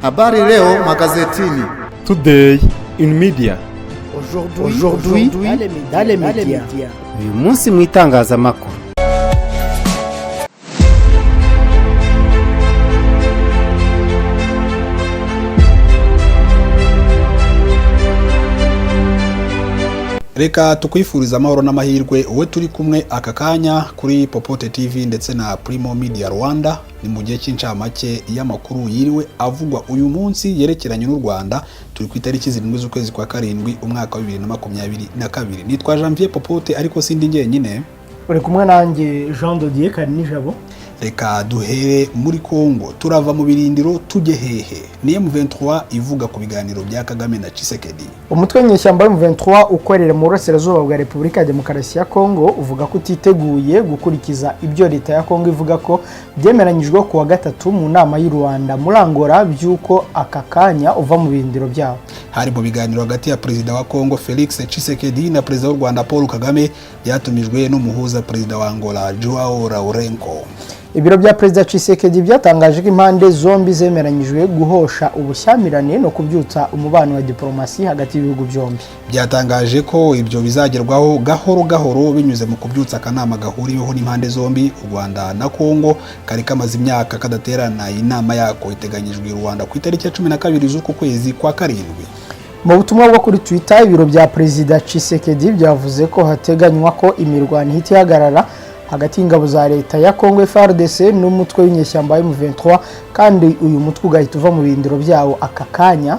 Habari leo magazetini. Today in media. Aujourd'hui dans les médias. Uyu munsi mu itangazamakuru. Reka tukwifuriza amahoro n'amahirwe uwe turi kumwe aka kanya kuri Popote TV ndetse na Primo Media Rwanda. Ni mu gihe cy'incamake y'amakuru yiriwe avugwa uyu munsi yerekeranye n'u Rwanda. Turi ku itariki 7 z'ukwezi kwa karindwi umwaka wa 2022. Nitwa Janvier Popote ariko sindi njyenyine. Uri kumwe nanjye Jean Dodier Karinijabo. Reka duhere muri Kongo, turava mu birindiro tujye hehe. Ni M23 ivuga ku biganiro bya Kagame na Tshisekedi. Umutwe w'inyeshyamba M23 ukorera mu burasirazuba bwa Repubulika ya Demokarasi ya Kongo uvuga ko utiteguye gukurikiza ibyo leta ya Kongo ivuga ko byemeranyijwe ku wa gatatu mu nama y'u Rwanda muri Angola byuko aka kanya uva mu birindiro byabo. Hari mu biganiro hagati ya Perezida wa Kongo Felix Tshisekedi na Perezida w'u Rwanda Paul Kagame byatumijwe n'umuhuza Perezida wa Angola Joao Lourenço. Ibiro bya Perezida Tshisekedi byatangaje ko impande zombi zemeranyijwe guhosha ubushyamirane no kubyutsa umubano wa diplomasi hagati y'ibihugu byombi. Byatangaje ko ibyo bizagerwaho gahoro gahoro binyuze mu kubyutsa akanama gahuriweho n'impande zombi. U Rwanda na Kongo kari kamaze imyaka kadaterana. Inama yako iteganyijwe u Rwanda ku itariki ya 12 z'uku kwezi kwa karindwi. Mu butumwa bwo kuri Twitter, ibiro bya Perezida Tshisekedi byavuze ko hateganywa ko imirwano ihita ihagarara hagati y'ingabo za leta ya Kongo FARDC n'umutwe w'inyeshyamba M23 kandi uyu mutwe ugahita uva mu birindiro byawo aka kanya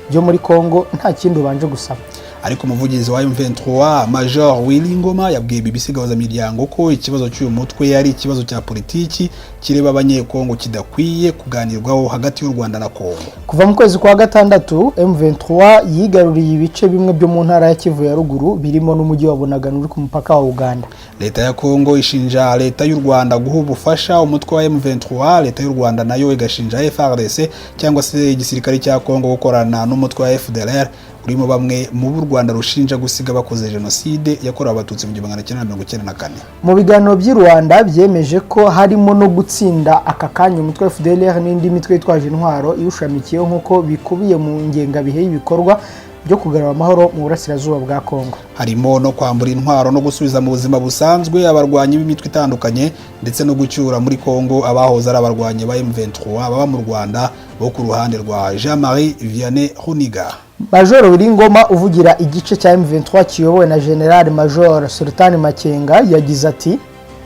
byo muri Kongo nta kindi ubanje gusaba. Ariko umuvugizi wa M23 Major Willy Ngoma yabwiye BBC Gahuzamiryango ko ikibazo cy'uyu mutwe yari ikibazo cya politiki kireba abanyekongo kidakwiye kuganirwaho hagati y'u Rwanda na Kongo. Kuva mu kwezi kwa gatandatu M23 yigaruriye ibice bimwe byo mu ntara ya Kivu ya ruguru birimo n'umujyi wa Bunagana uri ku mupaka wa Uganda. Leta ya Kongo ishinja leta y'u Rwanda guha ubufasha umutwe wa M23. Leta y'u Rwanda nayo igashinja FARDC cyangwa se igisirikare cya Kongo gukorana n'umutwe wa FDLR urimo bamwe mu Rwanda rushinja gusiga bakoze jenoside yakorewe abatutsi mu 1994. Mu biganiro by'u Rwanda byemeje ko harimo no gutsinda aka kanya umutwe wa FDLR n'indi mitwe yitwaje intwaro irushamikiyeho nkuko bikubiye mu ngengabihe y'ibikorwa byo kugarura amahoro mu burasirazuba bwa Kongo. Harimo no kwambura intwaro no gusubiza mu buzima busanzwe abarwanyi b'imitwe itandukanye ndetse no gucyura muri Kongo abahoze ari abarwanyi ba M23 baba mu Rwanda bo ku ruhande rwa Jean-Marie Vianney Runiga. Major Willy Ngoma uvugira igice cya M23 kiyobowe na General Major Sultan Makenga yagize ati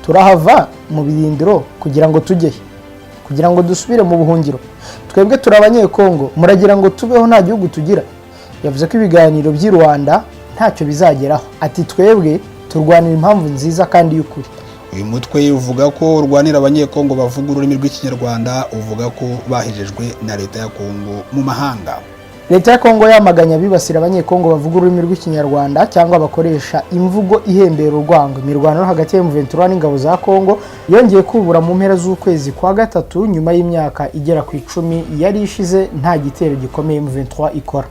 turahava mu birindiro kugira ngo tujye kugira ngo dusubire mu buhungiro. Twebwe turabanye Kongo muragira ngo tubeho nta gihugu tugira. Yavuze ko ibiganiro by'i Rwanda ntacyo bizageraho. Ati twebwe turwanira impamvu nziza kandi y'ukuri. Uyu mutwe uvuga ko urwanira abanyekongo bavuga ururimi rw'Ikinyarwanda, uvuga ko bahejejwe na leta ya Kongo mu mahanga. Leta ya Kongo yamaganya bibasira abanyekongo bavuga ururimi rw'Ikinyarwanda cyangwa bakoresha imvugo ihembera urwango. Imirwano hagati ya M23 n'ingabo za Kongo yongeye kubura mu mpera z'ukwezi kwa gatatu nyuma y'imyaka igera ku 10 yari ishize nta gitero gikomeye M23 ikora.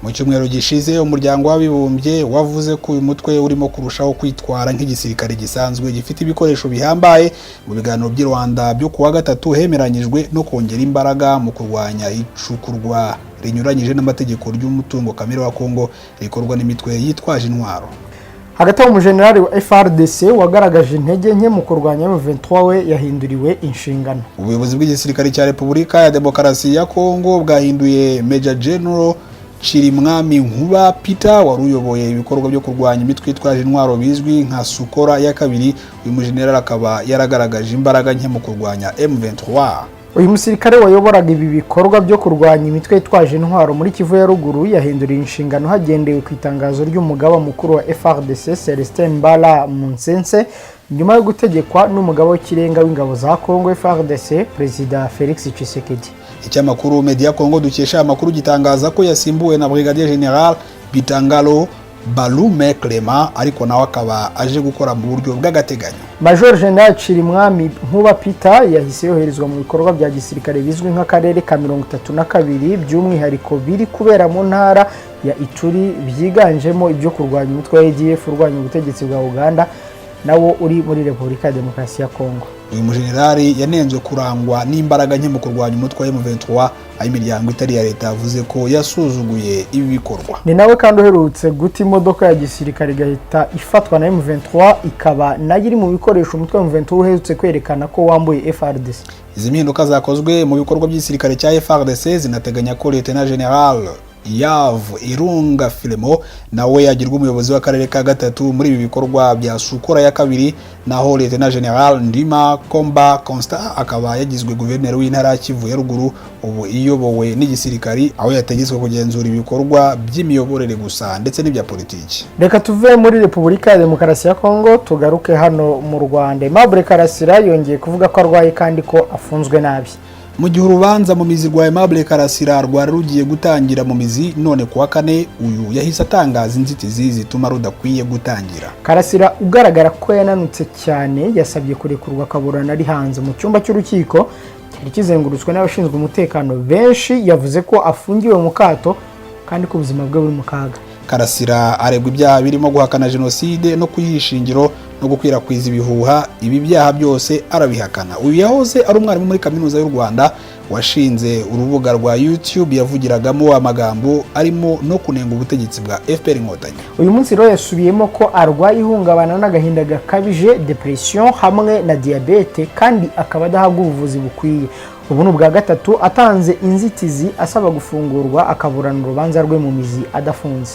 Mu cyumweru gishize umuryango w'abibumbye wavuze ko uyu mutwe urimo kurushaho kwitwara nk'igisirikare gisanzwe gifite ibikoresho bihambaye. Mu biganiro by'u Rwanda byo kuwa gatatu hemeranyijwe no kongera imbaraga mu kurwanya icukurwa rinyuranyije n'amategeko ry'umutungo kamere wa Kongo rikorwa n'imitwe yitwaje intwaro. Hagati mu general wa FARDC wagaragaje intege nke mu kurwanya M23 we yahinduriwe inshingano. Ubuyobozi bw'igisirikare cya Repubulika ya Demokarasi ya Kongo bwahinduye Major General Chirimwami Nkuba Peter wari uyoboye ibikorwa byo kurwanya imitwe yitwaje intwaro bizwi nka Sukora ya kabiri. Uyu mujenerali akaba yaragaragaje imbaraga nke mu kurwanya M23. Uyu musirikare wayoboraga ibi bikorwa byo kurwanya imitwe yitwaje intwaro muri Kivu ya ruguru yahinduriye inshingano hagendewe ku itangazo ry'umugaba mukuru wa FARDC Celestin Mbala Munsense nyuma yo gutegekwa n'umugaba w'ikirenga w'ingabo za Kongo FARDC Perezida Felix Tshisekedi. Icyamakuru Media Kongo dukesha amakuru gitangaza ko yasimbuwe na Brigadier General Bitangalo Balume Clement ariko nawe akaba aje gukora mu buryo bw'agateganyo. Major General Chirimwami Nkuba Peter yahise yoherezwa mu bikorwa bya gisirikare bizwi nk'akarere ka 32 by'umwihariko biri kubera mu ntara ya Ituri byiganjemo ibyo kurwanya umutwe wa ADF urwanya ubutegetsi bwa Uganda nawo uri muri Repubulika ya Demokarasi ya Kongo. uyu mujenerali yanenzwe kurangwa n'imbaraga nke mu kurwanya umutwe wa M23, aho imiryango itari ya leta yavuze ko yasuzuguye ibi bikorwa. Ni nawe kandi uherutse guta imodoka ya gisirikare igahita ifatwa na M23, ikaba nayo iri mu bikoresho umutwe wa M23 uherutse kwerekana ko wambuye FARDC. Izi mpinduka zakozwe mu bikorwa by'igisirikare cya FARDC zinateganya ko Lieutenant General Yavu Irunga Filemo nawe yagirwa umuyobozi w'akarere ka gatatu muri ibi bikorwa bya Sukora ya kabiri, naho Lieutenant General Ndima Komba Constant akaba yagizwe guverineri w'intara Kivu ya ruguru, ubu iyobowe n'igisirikari, aho yategetswe kugenzura ibikorwa by'imiyoborere gusa ndetse n'ibya politiki. Reka tuve muri Repubulika ya Demokarasi ya Kongo tugaruke hano mu Rwanda. Aimable Karasira yongeye kuvuga ko arwaye kandi ko afunzwe nabi. Mu gihe urubanza mu mizi rwa Aimable Karasira rwari rugiye gutangira mu mizi, none kuwa kane uyu yahise atangaza inzitizi zituma rudakwiye gutangira. Karasira ugaragara ko yananutse cyane yasabye kurekurwa akaburana ari hanze mu cyumba cy'urukiko cyari kizengurutswe n'abashinzwe umutekano benshi. Yavuze ko afungiwe mu kato kandi ko ubuzima bwe buri mu kaga. Karasira aregwa ibyaha birimo guhakana jenoside no kuyishingiro no gukwirakwiza ibihuha. Ibi byaha byose arabihakana. Uyu yahoze ari umwarimu muri kaminuza y'u Rwanda washinze urubuga rwa YouTube yavugiragamo amagambo arimo no kunenga ubutegetsi bwa FPR Inkotanyi. Uyu munsi rero yasubiyemo ko arwaye ihungabana n'agahinda gakabije, depression hamwe na diabete, kandi akaba adahabwa ubuvuzi bukwiye. Ubu ni ubwa gatatu atanze inzitizi asaba gufungurwa akaburana urubanza rwe mu mizi adafunze.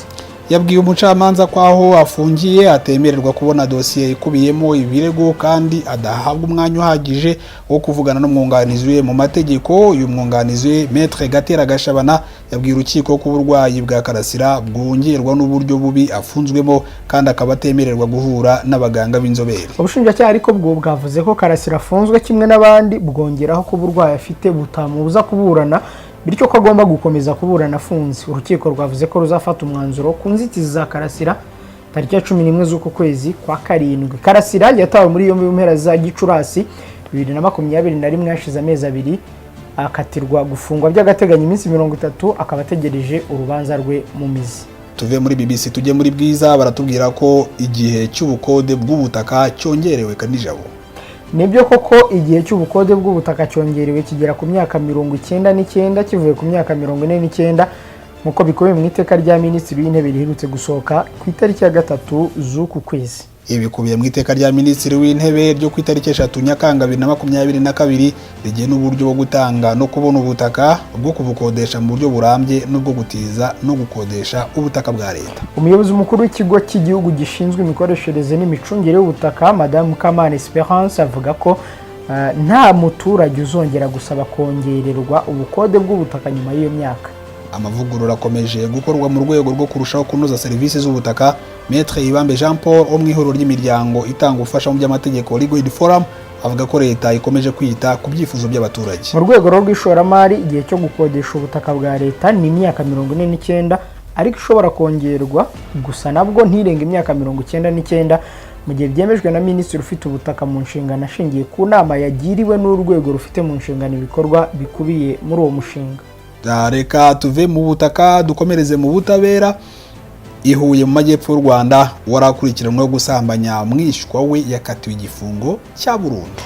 Yabwiye umucamanza ko aho afungiye atemererwa kubona dosiye ikubiyemo ibirego kandi adahabwa umwanya uhagije wo kuvugana n'umwunganizi we mu mategeko. Uyu mwunganizi we Maître Gatera Gashabana yabwiye urukiko ko uburwayi bwa Karasira bwongerwa n'uburyo bubi afunzwemo kandi akaba atemererwa guhura n'abaganga b'inzobere. Ubushinjacyaha ariko bwo bwavuze ko Karasira afunzwe kimwe n'abandi, bwongeraho ko uburwayi afite butamubuza kuburana, bityo ko agomba gukomeza kuburana afunze. Urukiko rwavuze ko ruzafata umwanzuro ku nzitizi za Karasira tariki ya 11 z'uku kwezi kwa karindwi. Karasira yatawe muri yombi mu mpera za Gicurasi 2021 hashize amezi abiri, akatirwa gufungwa by'agateganyo iminsi 30, akaba ategereje urubanza rwe mu mizi. Tuve muri BBC tujye muri Bwiza, baratubwira ko igihe cy'ubukode bw'ubutaka cyongerewe kanijabo. Nibyo koko igihe cy'ubukode bw'ubutaka cyongerewe kigera ku myaka 99 kivuye ku myaka 49 nkuko bikubiye mu iteka rya Minisitiri w'Intebe riherutse gusohoka ku itariki ya 3 z'uku kwezi. Ibi bikubiye mu iteka rya Minisitiri w'Intebe ryo ku itariki 3 Nyakanga 2022 rigena uburyo bwo gutanga no kubona ubutaka bwo kubukodesha mu buryo burambye n'ubwo gutiza no gukodesha ubutaka bwa leta. Umuyobozi mukuru w'ikigo cy'igihugu gishinzwe imikoreshereze n'imicungire y'ubutaka Madame Kamana Esperance avuga ko nta muturage uzongera gusaba kongererwa ubukode bw'ubutaka nyuma y'iyo myaka. Amavugurura akomeje gukorwa mu rwego rwo kurushaho kunoza serivisi z'ubutaka. Maître Ibambe Jean Paul wo mu ihuriro ry'imiryango itanga ubufasha mu by'amategeko Legal Aid Forum avuga ko leta ikomeje kwita ku byifuzo by'abaturage. Mu rwego rw'ishoramari igihe cyo gukodesha ubutaka bwa leta ni imyaka 49, ariko ishobora kongerwa gusa nabwo ntirenga imyaka 99 mu gihe byemejwe na Minisitiri ufite ubutaka mu nshingano ashingiye ku nama yagiriwe n'urwego rufite mu nshingano ibikorwa bikubiye muri uwo mushinga. Reka tuve mu butaka dukomereze mu butabera. Ihuye mu majyepfo y'u Rwanda warakurikiranwe gusambanya mwishywa we yakatiwe igifungo cya burundu.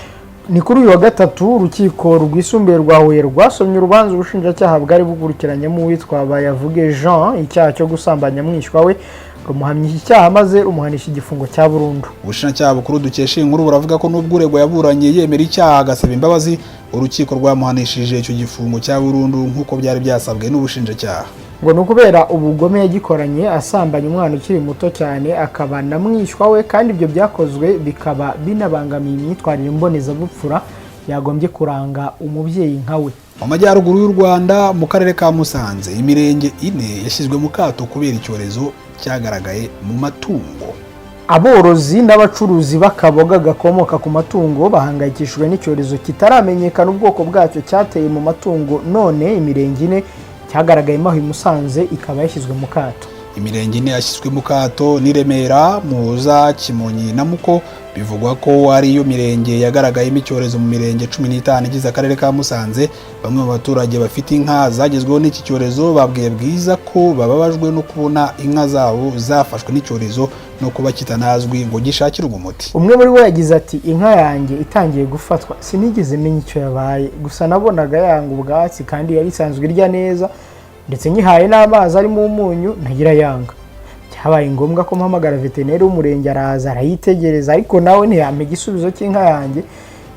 Ni kuri uyu wa gatatu urukiko rwisumbuye rwa Huye rwasomye urubanza ubushinjacyaha bwari bukurikiranyemo uwitwa Bayavuge Jean icyaha cyo gusambanya mwishywa we, rumuhamya iki cyaha maze rumuhanisha igifungo cya burundu. Ubushinjacyaha bukuru dukesha inkuru buravuga ko nubwo uregwa yaburanye yemera icyaha agasaba imbabazi, urukiko rwamuhanishije icyo gifungo cya burundu nk'uko byari byasabwe n'ubushinjacyaha. Ngo nukubera ubugome yagikoranye asambanya umwana ukiri muto cyane akaba na mwishywa we, kandi ibyo byakozwe bikaba binabangamiye imyitwarire mbonezabupfura yagombye kuranga umubyeyi nka we. Mu majyaruguru y'u Rwanda mu karere ka Musanze imirenge 4 yashyizwe mu kato kubera icyorezo cyagaragaye mu matungo. Aborozi n'abacuruzi bakaboga gakomoka ku matungo bahangayikishijwe n'icyorezo kitaramenyekana ubwoko bwacyo cyateye mu matungo, none imirenge 4 cyagaragayemo aho Musanze ikaba yashyizwe mu kato. Imirenge ine yashyizwe mu kato ni Remera, Muhoza, Kimonyi na Muko. Bivugwa ko ari yo mirenge yagaragayemo icyorezo mu mirenge 15 igize akarere ka Musanze. Bamwe mu baturage bafite inka zagezweho n'iki cyorezo babwiye Bwiza ko bababajwe no kubona inka zabo zafashwe n'icyorezo no kuba kitanazwi ngo gishakirwe umuti. Umwe muri bo yagize ati inka yanjye itangiye gufatwa sinigeze menya icyo yabaye, gusa nabonaga yanga ubwatsi kandi yari isanzwe irya neza, ndetse nyihaye n'amazi arimo umunyu ntagira yanga. Habaye ngombwa ko mpamagara veterineri w'umurenge araza arayitegereza, ariko nawe ntiyampa igisubizo cy'inka yanjye,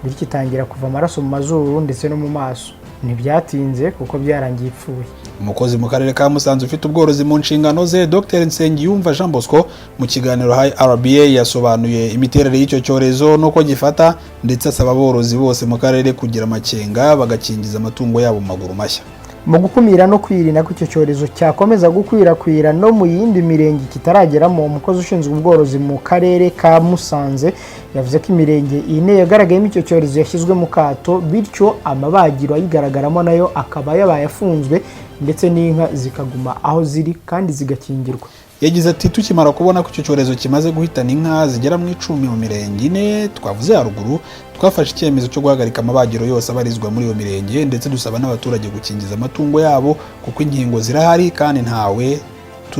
bityo itangira kuva amaraso mu mazuru ndetse no mu maso. Ntibyatinze kuko byarangiye ipfuye. Umukozi mu karere ka Musanze ufite ubworozi mu nshingano ze Dr Nsengiyumva Jean Bosco mu kiganiro RBA yasobanuye imiterere y'icyo cyorezo nuko gifata, ndetse asaba aborozi bose mu karere kugira amakenga bagakingiza amatungo yabo mu maguru mashya. Mu gukumira no kwirinda ko icyo cyorezo cyakomeza gukwirakwira no mu yindi mirenge kitarageramo, umukozi ushinzwe ubworozi mu karere ka Musanze yavuze ko imirenge ine yagaragayemo icyo cyorezo yashyizwe mu kato, bityo amabagiro ayigaragaramo nayo akaba yabaye afunzwe, ndetse n'inka zikaguma aho ziri kandi zigakingirwa. Yagize ati tukimara kubona ko icyo cyorezo kimaze guhitana inka zigera mu 10 mu mirenge ine twavuze haruguru, twafashe icyemezo cyo guhagarika amabagiro yose abarizwa muri iyo mirenge, ndetse dusaba n'abaturage gukingiza amatungo yabo kuko inkingo zirahari kandi ntawe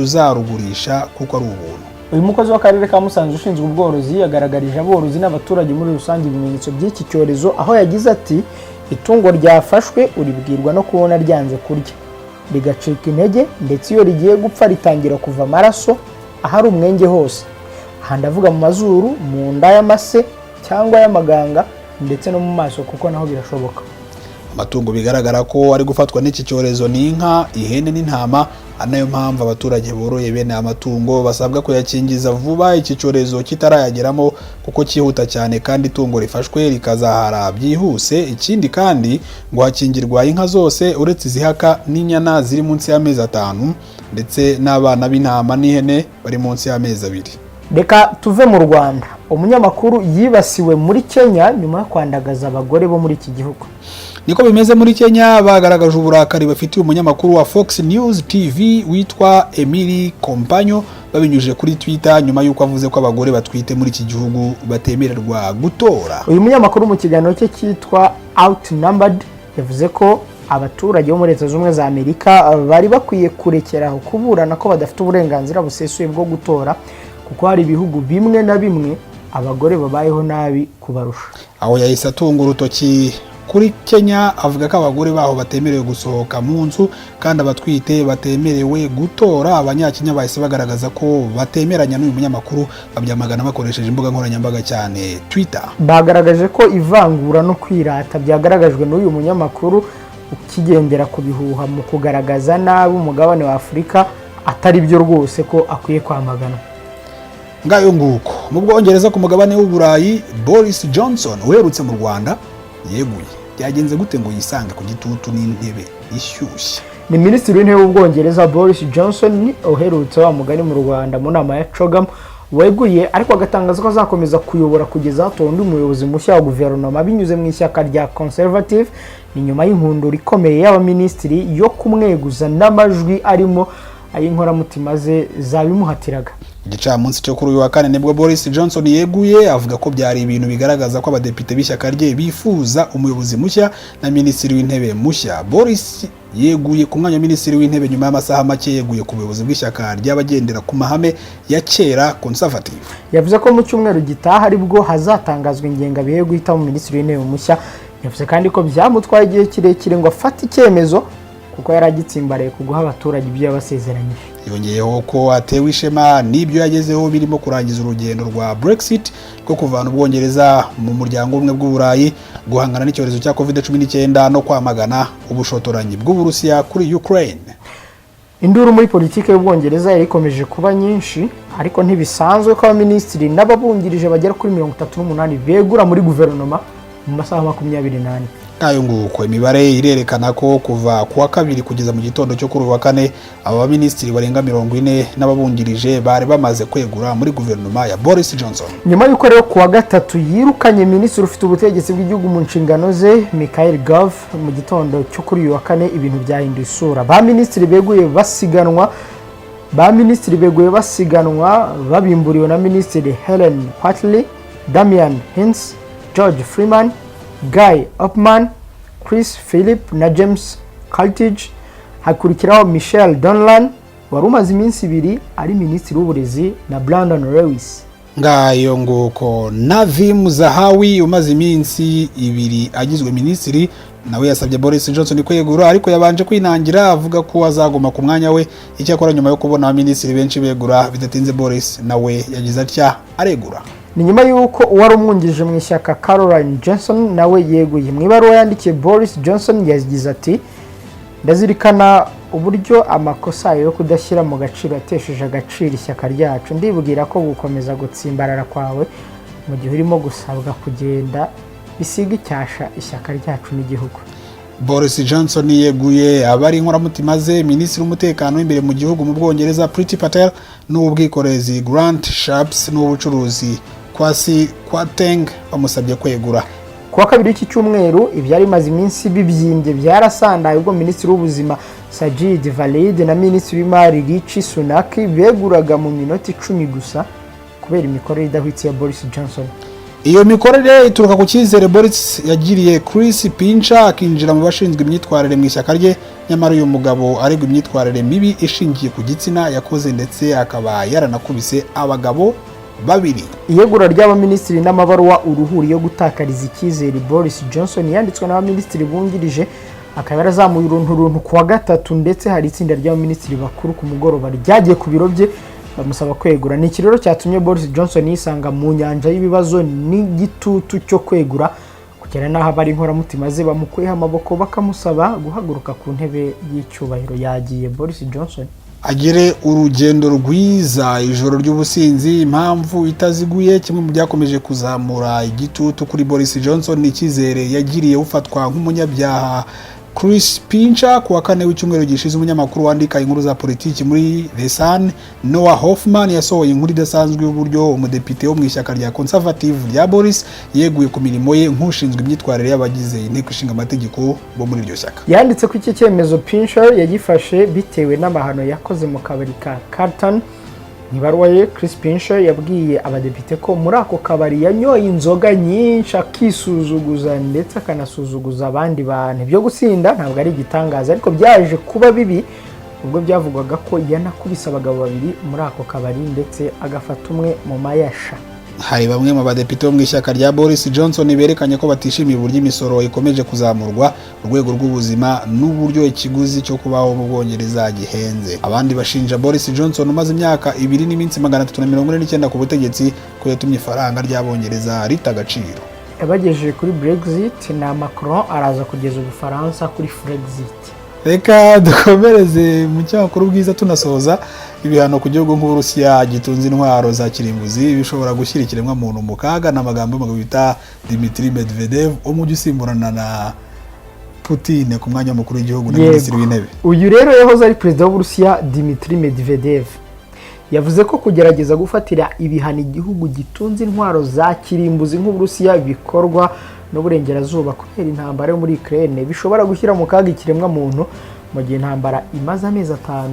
tuzarugurisha kuko ari ubuntu. Uyu mukozi w'akarere ka Musanze ushinzwe ubworozi yagaragarije aborozi n'abaturage muri rusange ibimenyetso by'iki cyorezo, aho yagize ati itungo ryafashwe uribwirwa no kubona ryanze kurya, rigacika intege, ndetse iyo rigiye gupfa ritangira kuva amaraso ahari umwenge hose. Aha ndavuga mu mazuru, mu nda y'amase cyangwa y'amaganga, ndetse no mu maso kuko naho birashoboka. Amatungo bigaragara ko ari gufatwa n'iki cyorezo ni inka, ihene n'intama. Anayo mpamvu abaturage boroye bene amatungo basabwa kuyakingiza vuba iki cyorezo kitarayageramo, kuko cyihuta cyane kandi itungo rifashwe rikazahara byihuse. Ikindi kandi ngo hakingirwa inka zose uretse izihaka n'inyana ziri munsi y'amezi 5, ndetse n'abana b'intama n'ihene bari munsi y'amezi 2. Reka tuve mu Rwanda. Umunyamakuru yibasiwe muri Kenya nyuma yo kwandagaza abagore bo muri iki gihugu. Niko bimeze muri Kenya, bagaragaje uburakari bafitiye umunyamakuru wa Fox News TV witwa Emily Kompanyo babinyujije kuri Twitter nyuma yuko avuze ko abagore batwite muri iki gihugu batemererwa gutora. Uyu munyamakuru mu kiganiro cye cyitwa Outnumbered yavuze ko abaturage bo muri Leta Zunze za Amerika bari bakwiye kurekeraho kuburana ko badafite uburenganzira busesuye bwo gutora, kuko hari ibihugu bimwe na bimwe abagore babayeho nabi kubarusha. Aho yahise atunga urutoki kuri Kenya avuga ko abagore baho batemerewe gusohoka mu nzu kandi abatwite batemerewe gutora. Abanyakenya bahise bagaragaza ko batemeranya n'uyu munyamakuru, babyamagana bakoresheje imbuga nkoranyambaga cyane Twitter. Bagaragaje ko ivangura no kwirata byagaragajwe n'uyu munyamakuru ukigendera ku bihuha mu kugaragaza nabi umugabane wa Afurika atari byo rwose ko akwiye kwamagana. Ngayo nguko mu Bwongereza ku mugabane w'Uburayi, Boris Johnson uherutse mu Rwanda yeguye. Byagenze gute ngo yisange ku gitutu n'intebe ishyushye? Ni Minisitiri w'Intebe w'Ubwongereza Boris Johnson uherutse wa mugani mu Rwanda mu nama ya CHOGM weguye, ariko agatangaza ko azakomeza kuyobora kugeza hatondi umuyobozi mushya wa guverinoma binyuze mu ishyaka rya Conservative. Ni nyuma y'inkundura ikomeye y'abaminisitiri yo kumweguza n'amajwi arimo ay'inkoramutima ze zabimuhatiraga. Igicamunsi cyo kuri uyu wa kane nibwo Boris Johnson yeguye, avuga ko byari ibintu bigaragaza ko abadepite b'ishyaka rye bifuza umuyobozi mushya na minisitiri w'intebe mushya. Boris yeguye ku mwanya wa minisitiri w'intebe nyuma y'amasaha make yeguye ku buyobozi bw'ishyaka ry'abagendera ku mahame ya kera Conservative. Yavuze ko mu cyumweru gitaha aribwo hazatangazwa ingengabihe yo guhitamo minisitiri w'intebe mushya. Yavuze kandi ko byamutwaye igihe kirekire ngo afate icyemezo kuko yaragitsimbaraye kuguha abaturage ibyo yabasezeranyije. Yongeyeho ko atewe ishema n'ibyo yagezeho birimo kurangiza urugendo rwa Brexit rwo kuvana Ubwongereza mu muryango umwe bw'Uburayi, guhangana n'icyorezo cya COVID-19 no kwamagana ubushotoranyi bw'Uburusiya kuri Ukraine. Induru muri politike y'Ubwongereza yari ikomeje kuba nyinshi, ariko ntibisanzwe ko abaminisitiri n'ababungirije bagera kuri 38 begura muri guverinoma mu masaha 24. Kayo nguko imibare irerekana ko kuva kuwa kabiri kugeza mu gitondo cyo kuri wa kane aba minisitiri barenga 40 n'ababungirije bari bamaze kwegura muri guverinoma ya Boris Johnson. Nyuma y'uko rero kuwa gatatu yirukanye minisitiri ufite ubutegetsi bw'igihugu mu nshingano ze Michael Gove mu gitondo cyo kuri wa kane ibintu byahinduye isura. Ba minisitiri beguye basiganwa ba minisitiri beguye basiganwa babimburiwe na minisitiri Helen Hartley, Damian Hinds, George Freeman, Guy Opman, Chris Philip na James Caltige. Hakurikiraho Michelle Donlan wari umaze iminsi 2 ari minisitiri w'uburezi na Brandon Lewis. Ngayo nguko Navim Zahawi umaze iminsi 2 agizwe minisitiri nawe yasabye Boris Johnson kwegura, ariko yabanje kwinangira avuga ko azagoma ku mwanya we. Icyakora nyuma yo kubona abaminisitiri benshi begura bidatinze, Boris nawe yagize atya aregura. Ni nyuma yuko uwari umwungirije mu ishyaka Caroline Johnson nawe yeguye. Mu ibaruwa yandikiye Boris Johnson yagize ati: ndazirikana uburyo amakosa yo kudashyira mu gaciro atesheje agaciro ishyaka ryacu. Ndibwira ko gukomeza gutsimbarara kwawe mu gihe urimo gusabwa kugenda bisiga icyasha ishyaka ryacu n'igihugu. Boris Johnson yeguye abari inkoramutima ze minisitiri w'umutekano w'imbere mu gihugu mu Bwongereza Priti Patel, n'ubwikorezi Grant Shapps, n'ubucuruzi Kwasi Kwarteng bamusabye kwegura. Kuwa kabiri iki cyumweru ibyari maze iminsi bibyimbye byarasandaye ubwo minisitiri w'ubuzima Sajid Valide na minisitiri w'imari Rishi Sunak beguraga mu minota 10 gusa kubera imikorere idahwitse ya Boris Johnson. Iyo mikorere ituruka ku cyizere Boris yagiriye Chris Pincher akinjira mu bashinzwe imyitwarire mu ishyaka rye, nyamara uyu mugabo aregwa imyitwarire mibi ishingiye ku gitsina yakoze, ndetse akaba yaranakubise abagabo 2. Iyegura ry'abaminisitiri n'amabaruwa uruhuri yo gutakariza icyizere Boris Johnson yanditswe n'abaminisitiri bungirije, akaba yarazamuye uruntu kuwa gatatu, ndetse hari itsinda ry'abaminisitiri bakuru ku mugoroba ryagiye ku biro bye bamusaba kwegura. Ni ikirero cyatumye Boris Johnson yisanga mu nyanja y'ibibazo n'igitutu cyo kwegura, kugera naho abari inkoramutima ze bamukuyeho amaboko bakamusaba guhaguruka ku ntebe y'icyubahiro. Yagiye Boris Johnson agire urugendo rwiza. Ijoro ry'ubusinzi, impamvu itaziguye, kimwe mu byakomeje kuzamura igitutu kuri Boris Johnson icyizere yagiriye ufatwa nk'umunyabyaha Chris Pincher. Kuwa kane w'icyumweru gishize umunyamakuru wandika inkuru za politiki muri The Sun Noah Hoffman yasohoye inkuru idasanzwe y'uburyo umudepite wo mu ishyaka rya Conservative rya Boris yeguye ku mirimo ye nk'ushinzwe imyitwarire y'abagize inteko ishinga amategeko bo muri iryo shyaka. Yanditse ko iki cyemezo Pincher yagifashe bitewe n'amahano yakoze mu kabari ka Carlton. Nibaruwa ye Chris Pincher yabwiye abadepite ko muri ako kabari yanyoye inzoga nyinshi akisuzuguza ndetse akanasuzuguza abandi bantu. Byo gusinda ntabwo ari igitangaza, ariko byaje kuba bibi ubwo byavugwaga ko yanakubise abagabo 2 muri ako kabari ndetse agafata umwe mu mayasha. Hari bamwe mu badepite bo mu ishyaka rya Boris Johnson berekanye ko batishimiye uburyo imisoro ikomeje kuzamurwa, urwego rw'ubuzima n'uburyo ikiguzi cyo kubaho mu Bwongereza gihenze. Abandi bashinja Boris Johnson umaze imyaka 2 n'iminsi 349 ku butegetsi ko yatumye ifaranga ry'Abongereza rita agaciro. Yabagejeje kuri Brexit na Macron araza kugeza Ubufaransa kuri Frexit. Reka dukomereze mu cyamakuru bwiza tunasoza. Ibihano ku gihugu nk'Uburusiya gitunze intwaro za kirimbuzi bishobora gushyira ikiremwa muntu mu kaga, n'amagambo y'umugabo bita Dmitry Medvedev umujyi usimburana na Putin ku mwanya mukuru w'igihugu na minisitiri w'intebe. Uyu rero yahoze ari perezida w'Uburusiya Dmitry Medvedev yavuze ko kugerageza gufatira ibihano igihugu gitunze intwaro za kirimbuzi nk'Uburusiya bikorwa n'uburengerazuba kubera intambara yo muri Ukraine bishobora gushyira mu kaga ikiremwa muntu, mu gihe intambara imaze amezi 5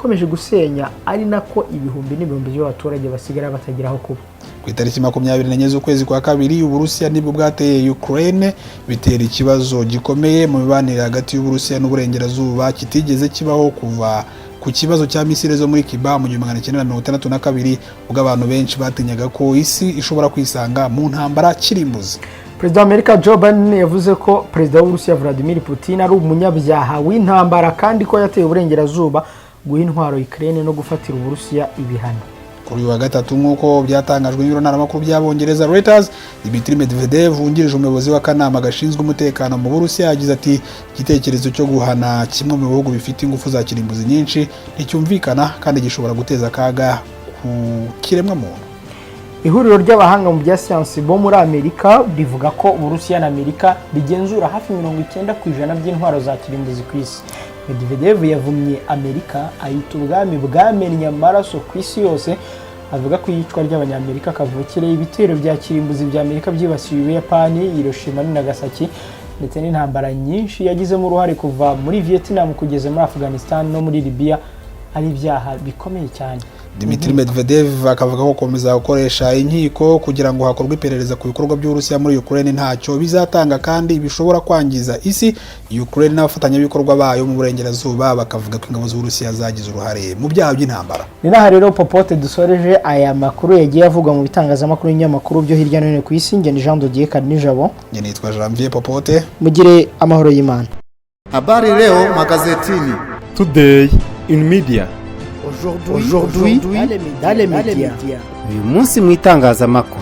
ikomeje gusenya, ari nako ibihumbi n'ibihumbi by'abaturage basigara batagiraho kuba. Ku itariki 24 z'ukwezi kwa kabiri Uburusiya nibwo bwateye Ukraine, bitera ikibazo gikomeye mu mibanire hagati y'Uburusiya n'uburengerazuba kitigeze kibaho kuva ku kibazo cya misile zo muri Cuba mu 1962 ubwo abantu benshi batinyaga ko isi ishobora kwisanga mu ntambara kirimbuzi. Perezida wa Amerika Joe Biden yavuze ko Perezida w'Uburusiya Vladimir Putin ari umunyabyaha w'intambara, kandi ko yateye uburengerazuba guha intwaro Ukraine no gufatira Uburusiya ibihano. Kuri wa gatatu nk'uko byatangajwe n'ibiro ntaramakuru by'Abongereza Reuters, Dmitry Medvedev wungirije umuyobozi w'akanama gashinzwe umutekano mu Burusiya yagize ati igitekerezo cyo guhana kimwe mu bihugu bifite ingufu za kirimbuzi nyinshi nticyumvikana kandi gishobora guteza akaga ku kiremwa muntu. Ihuriro ry'abahanga mu bya siyansi bo muri Amerika rivuga ko Uburusiya na Amerika bigenzura hafi 90% by'intwaro za kirimbuzi ku isi. Medvedev yavumye Amerika ayita ubwami bwamennye amaraso ku isi yose, avuga ko iyicwa ry'abanyamerika kavukire, ibitero bya kirimbuzi bya Amerika byibasiye Ubuyapani, Hiroshima na Nagasaki, ndetse n'intambara nyinshi yagizemo uruhare kuva muri Vietnam kugeza muri Afghanistan no muri Libya ari ibyaha bikomeye cyane. Dmitry Medvedev akavuga ko gukomeza gukoresha inkiko kugira ngo hakorwe iperereza ku bikorwa by'Urusiya muri Ukraine ntacyo bizatanga kandi bishobora kwangiza isi. Ukraine n'abafatanyabikorwa bayo mu burengerazuba bakavuga ko ingabo z'Urusiya zagize uruhare mu byaha by'intambara. Ni naho rero Popote dusoreje aya makuru yagiye avugwa mu bitangazamakuru n'inyamakuru byo hirya no hino ku isi. Nge ni Jean Dodier Kadnijabo. Nge nitwa Janvier Popote. Mugire amahoro y'Imana. Habari leo magazetini. Today in media. Aujourd'hui dans les médias. Uyu munsi mu itangazamakuru.